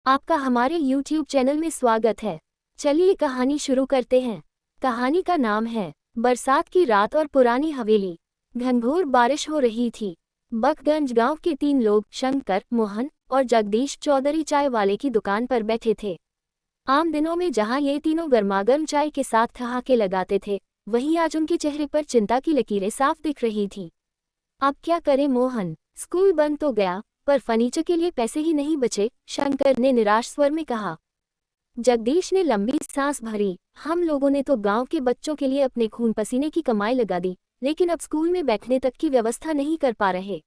आपका हमारे YouTube channel में स्वागत है। चलिए कहानी शुरू करते हैं। कहानी का नाम है बरसात की रात और पुरानी हवेली। घनघोर बारिश हो रही थी। बकगंज गांव के 3 लोग शंकर, मोहन और जगदीश चौधरी चाय वाले की दुकान पर बैठे थे। आम दिनों में जहां ये तीनों गर्मागर्म चाय के साथ ठहाके लगाते थे, वहीं आज उनके चेहरे पर चिंता की लकीरें साफ दिख रही थीं। अब क्या करें मोहन, स्कूल बंद तो गया, पर फर्नीचर के लिए पैसे ही नहीं बचे, शंकर ने निराश स्वर में कहा। जगदीश ने लंबी सांस भरी। हम लोगों ने तो गांव के बच्चों के लिए अपने खून पसीने की कमाई लगा दी, लेकिन अब स्कूल में बैठने तक की व्यवस्था नहीं कर पा रहे।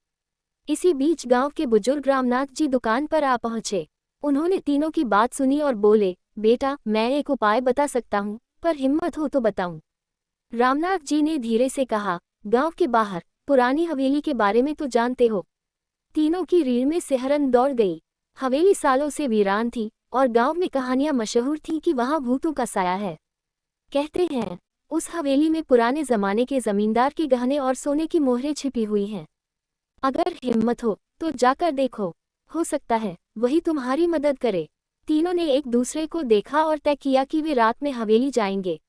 इसी बीच गांव के बुजुर्ग रामनाथ जी दुकान पर आ पहुंचे। उन्होंने तीनों की बात सुनी और बोले, बेटा, मैं एक उपाय बता सकता हूँ, पर हिम्मत हो तो बताऊं। रामनाथ जी ने धीरे से कहा, गांव के बाहर पुरानी हवेली के बारे में तो जानते हो। तीनों की रीढ़ में सिहरन दौड़ गई। हवेली सालों से वीरान थी और गांव में कहानियां मशहूर थीं कि वहां भूतों का साया है। कहते हैं उस हवेली में पुराने जमाने के जमींदार के गहने और सोने की मोहरें छिपी हुई हैं। अगर हिम्मत हो तो जाकर देखो, हो सकता है वही तुम्हारी मदद करे। तीनों ने एक दूसरे को देखा और तय किया कि वे रात में हवेली जाएंगे।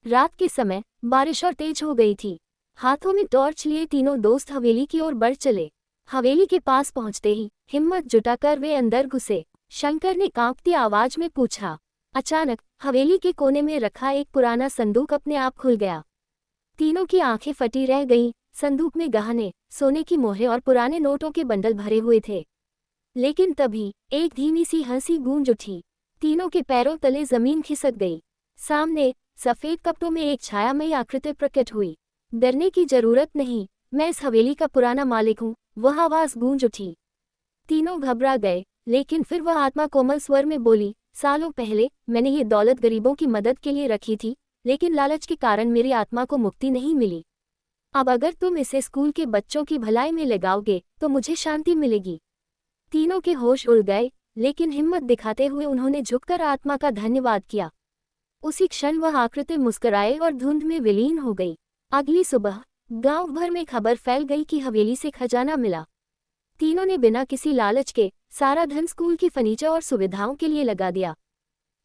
रात के समय बारिश और तेज हो गई थी। हाथों में टॉर्च लिए तीनों दोस्त हवेली की ओर बढ़ चले। हवेली के पास पहुंचते ही हिम्मत जुटाकर वे अंदर घुसे। शंकर ने कांपती आवाज में पूछा। अचानक हवेली के कोने में रखा एक पुराना संदूक अपने आप खुल गया। तीनों की आंखें फटी रह गईं। संदूक में गहने, सोने की मोहरें और पुराने नोटों के बंडल भरे हुए थे। लेकिन तभी एक धीमी सी हंसी गूंज उठी। तीनों के पैरों तले जमीन खिसक गई। सामने सफेद कपड़ों में एक छायामयी आकृति प्रकट हुई। डरने की जरूरत नहीं, मैं इस हवेली का पुराना मालिक हूँ, वह आवाज गूंज उठी। तीनों घबरा गए, लेकिन फिर वह आत्मा कोमल स्वर में बोली, सालों पहले मैंने ये दौलत गरीबों की मदद के लिए रखी थी, लेकिन लालच के कारण मेरी आत्मा को मुक्ति नहीं मिली। अब अगर तुम इसे स्कूल के बच्चों की भलाई में लगाओगे तो मुझे शांति मिलेगी। तीनों के होश उड़ गए, लेकिन हिम्मत दिखाते हुए उन्होंने झुककर आत्मा का धन्यवाद किया। उसी क्षण वह आकृति मुस्कुराए और धुंध में विलीन हो गई। अगली सुबह गांव भर में खबर फैल गई कि हवेली से खजाना मिला। तीनों ने बिना किसी लालच के सारा धन स्कूल की फर्नीचर और सुविधाओं के लिए लगा दिया।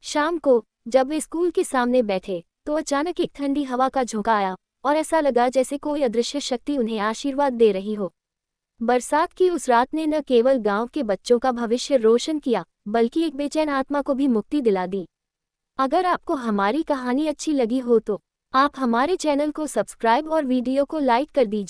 शाम को जब वे स्कूल के सामने बैठे तो अचानक एक ठंडी हवा का झोंका आया और ऐसा लगा जैसे कोई अदृश्य शक्ति उन्हें आशीर्वाद दे रही हो। बरसात की उस रात ने न केवल गांव के बच्चों का भविष्य रोशन किया, बल्कि एक बेचैन आत्मा को भी मुक्ति दिला दी। अगर आपको हमारी कहानी अच्छी लगी हो तो आप हमारे चैनल को सब्सक्राइब और वीडियो को लाइक कर दीजिए।